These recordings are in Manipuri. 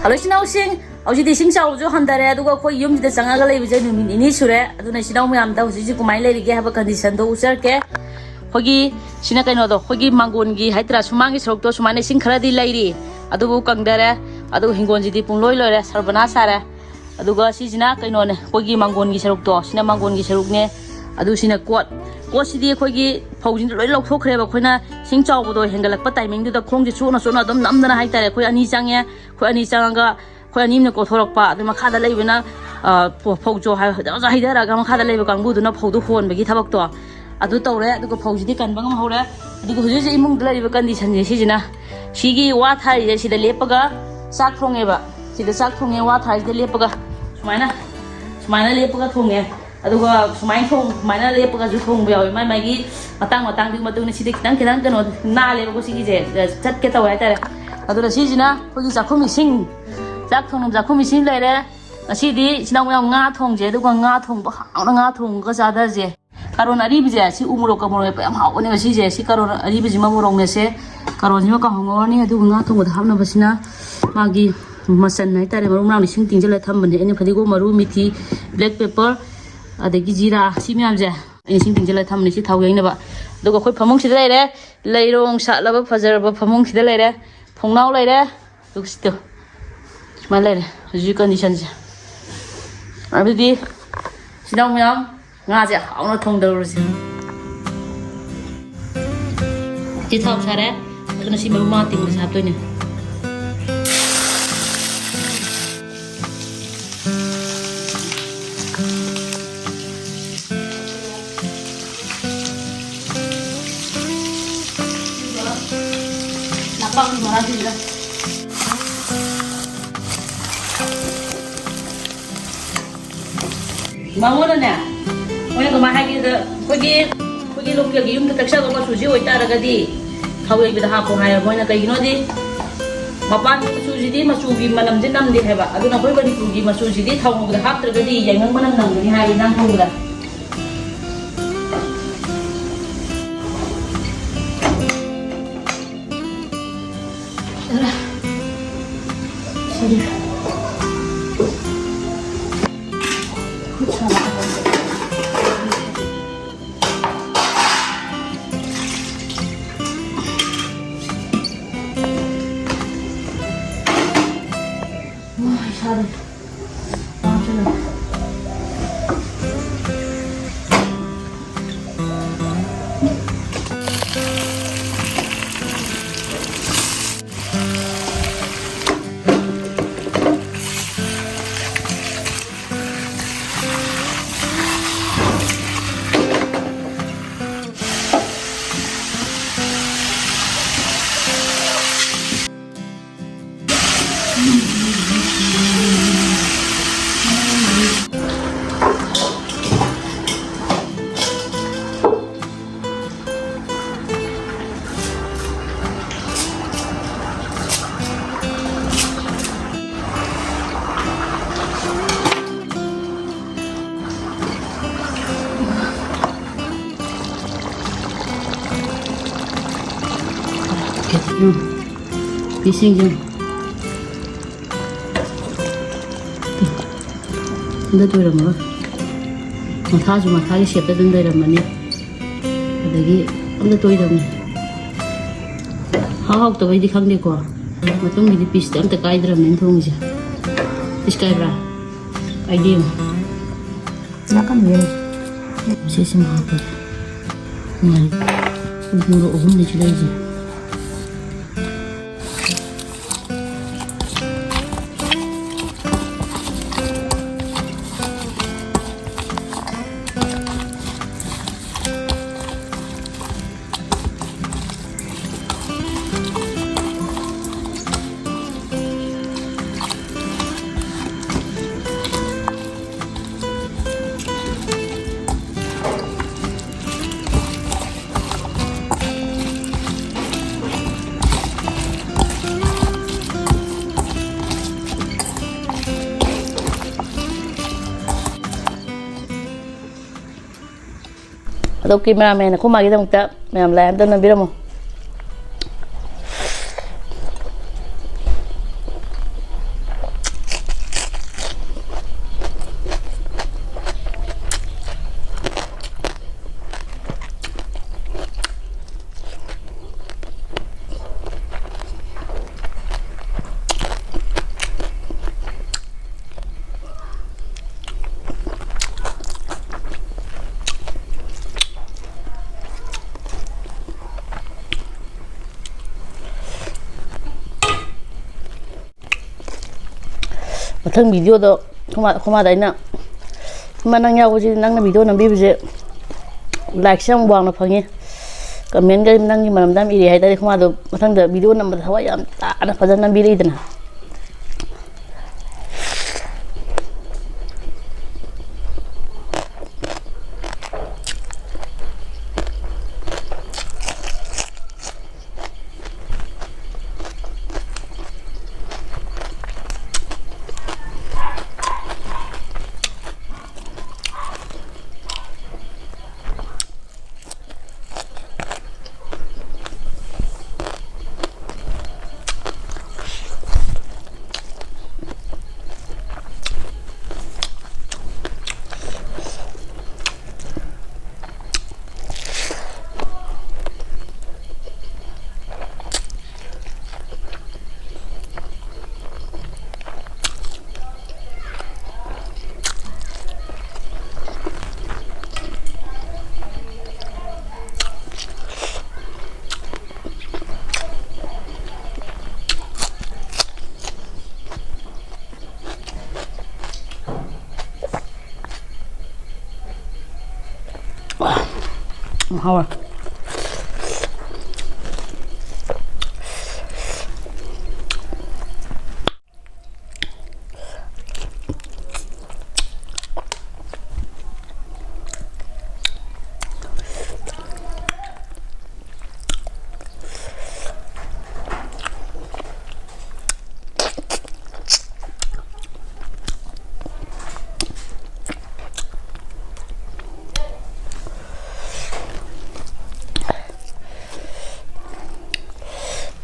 Hello, Sinau Aujidi Sing Shao Jo Handare, Dugo Yum the Sangagali with Nini Sure, Aduna Sinau Yam, Kumai Lady have a condition to Userke. Hogi, Sinakano, Hogi Mangungi, Hydra Sumangi Sokto, Sumani Sing Kradi Lady, Adu Kangdare, Adu Hingonji Punloy, Sarbana Sara, Aduga Sisina, Kanon, Hogi Mangungi Sokto, Sinamangungi Serukne, Adu Sina Quat. City Hogi, posing the Lok Hokre, Kuna, Sing Chow, Hengalapa timing to the Kong, Suna, Namdana Haita, Kuani Sanga, Kuani Sanga, Kuanim Kotorpa, the Makada Levina, Pojo, Hidera, Gamakada Leva Gangu, do not hold the horn, Begitabactor. I do Tore, the Positic and Bangamora, the Gozi among the Leva condition, Sijina. Shigi, what high, she the Lepaga, Sack from Eva. See the sack from what high the Lepaga. Smina Lepaga Tunga. Aduga mindful minor labor as you home well, my Maggie, Matang, Matang, City, Duncan, Nale, was easy, that get away. Adula Sijina, who is a coming sing. Zakon, Zakumi sing later. A city, it's now not home, Jeduga, not home, not home, because others. Carona Ribia, see Umuroka, when I see Carona Ribizima Mese, Caronioka Hongoni, do not with Hamna Vasina, Maggie, Masan Night, around singing till at Hamman, any Padigo Maru, Miti, black pepper. The Gizira, Simiamja, anything till I come to sit how we never look a quick among the later, later on, shot love, Fazer, among the later, Pong later, look still. My letter, as you conditions. I will be, sit down, young, Naza, on a tongue doors. It helps her, I'm going to see my mounting was happening. Mangonanya, when I had the Puggy look at you to take shadow was you with Taragadi. How will be the half of higher when I know the Mapan Suji Masugi, Madame Zinam de Heva. I don't know whether you give Masuji, how the half of the day, young Manam, we have enough. Pising dyan. Ito ito rin mo. Matagi siya ito rin naman niya. Adagi, ito ito rin. Hawak ito ba hindi kang di ko. Matong hindi pista, ang takay rin naman ito siya. Iskay bra. Idea mo. Nakan mo yun. Masisi mahapad. Mahal. Muro uhum na sila siya. Aduh cameraman aku magi tang ta mem lam tan na biramo ꯃꯊꯪ ꯚꯤꯗꯤꯑꯣꯗꯣ ꯈꯨꯃꯥꯗ ꯑꯩꯅ ꯏꯃꯥ ꯅꯪ ꯌꯥꯎꯕꯁꯤ ꯅꯪꯅ ꯚꯤꯗꯤꯑꯣ ꯅꯝꯕꯤꯕꯁꯦ ꯂꯥꯏꯛꯁꯦ ꯌꯥꯝ ꯋꯥꯡꯅ ꯐꯪꯉꯤ ꯀꯃꯦꯟꯒ ꯅꯪꯒꯤ ꯃꯔꯝꯗ ꯌꯥꯝ ꯏꯔꯦ ꯍꯥꯏꯇꯥꯔꯦ ꯈꯨꯃꯥꯗꯣ ꯃꯊꯪꯗ ꯚꯤꯗꯤꯑꯣ ꯅꯝꯕꯗ ꯊꯋꯥꯏ ꯌꯥꯝ ꯇꯥꯅ ꯐꯖꯅ ꯅꯝꯕꯤꯔꯛꯏꯗꯅ 하와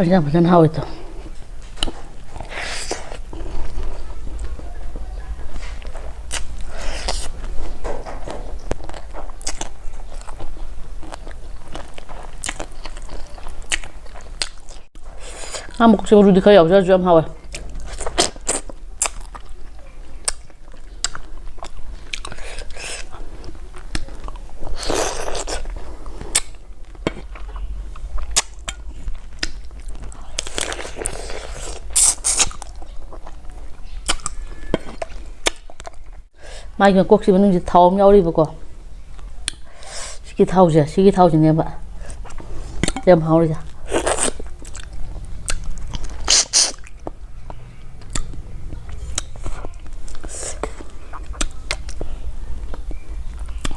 그냥 무슨 하고 있어. 먹지 우리 거의 없어 좀 하고. 마이가 꼭 씹는 게 타움 야우리고 시기 타우지 시기 타우지 내봐 좀 하우리자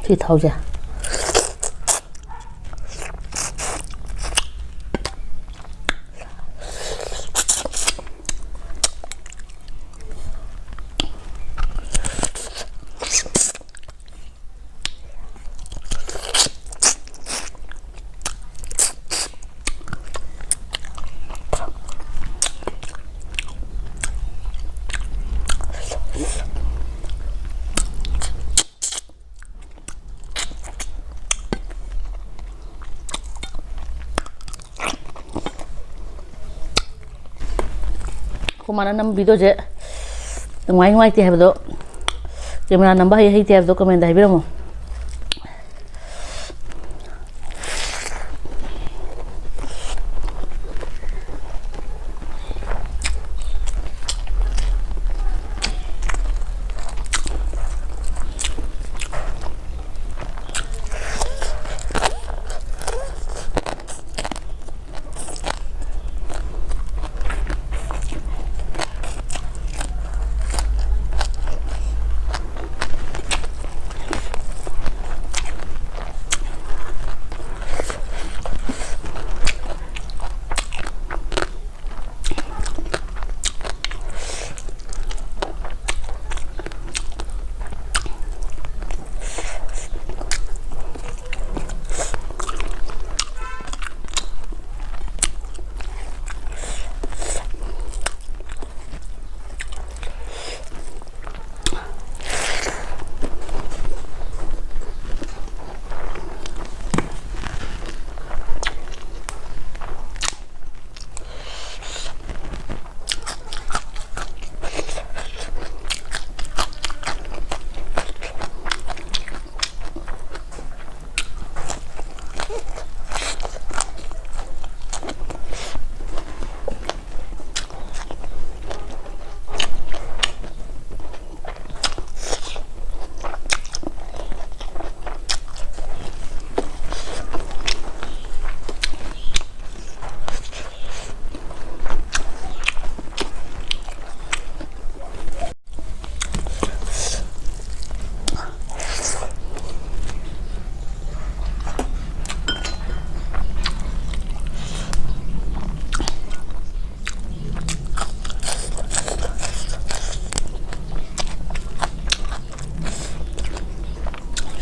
시기 타우지 Kumana nam video je ngai ngai ti hebdo camera number hai ti hebdo comment dai biramo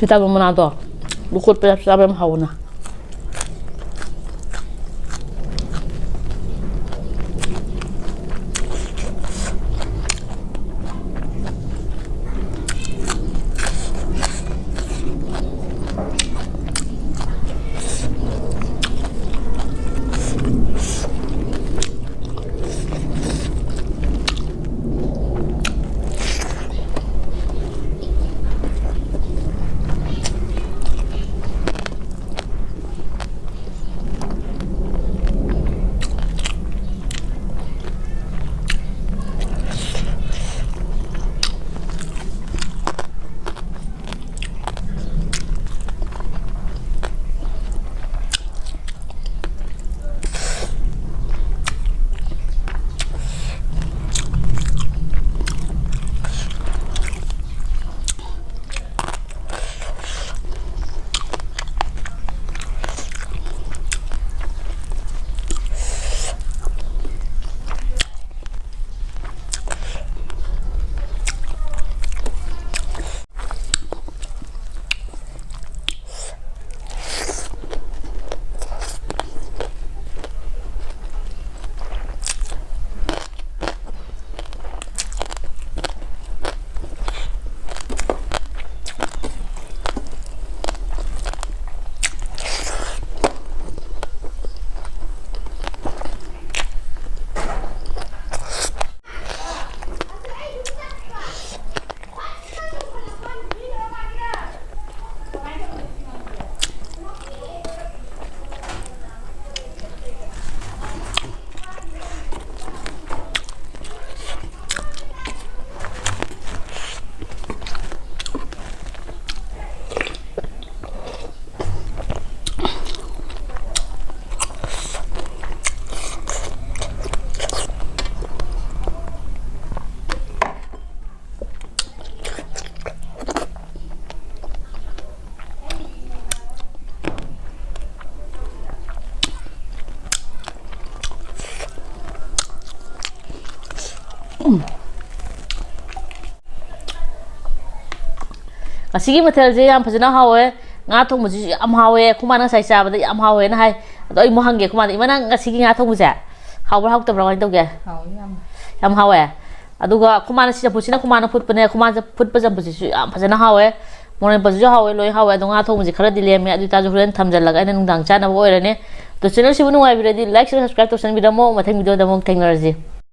ที่ตาเป็นมะนาวต่อบุกขดไปตาเป็นเผานะAsigi mathel je yam phajana hawe nga thong mu ji am hawe khuma na sai cha ba da am hawe na hai do I mo hange khuma da imana asigi nga thong mu ja hawra hawta bra ngai to ge yam hawe aduga khuma na si phusina khuma na phut pane khuma ja phut pa jam ji am phajana hawe mon pa ju hawe loi hawe do nga thong mu ji khara dile me adu ta ju ren tham jal laga ina nung dang cha na bo ere ne to channel si bu nu ngai bi re di like share subscribe to san bi da mo mathang video da mo thank you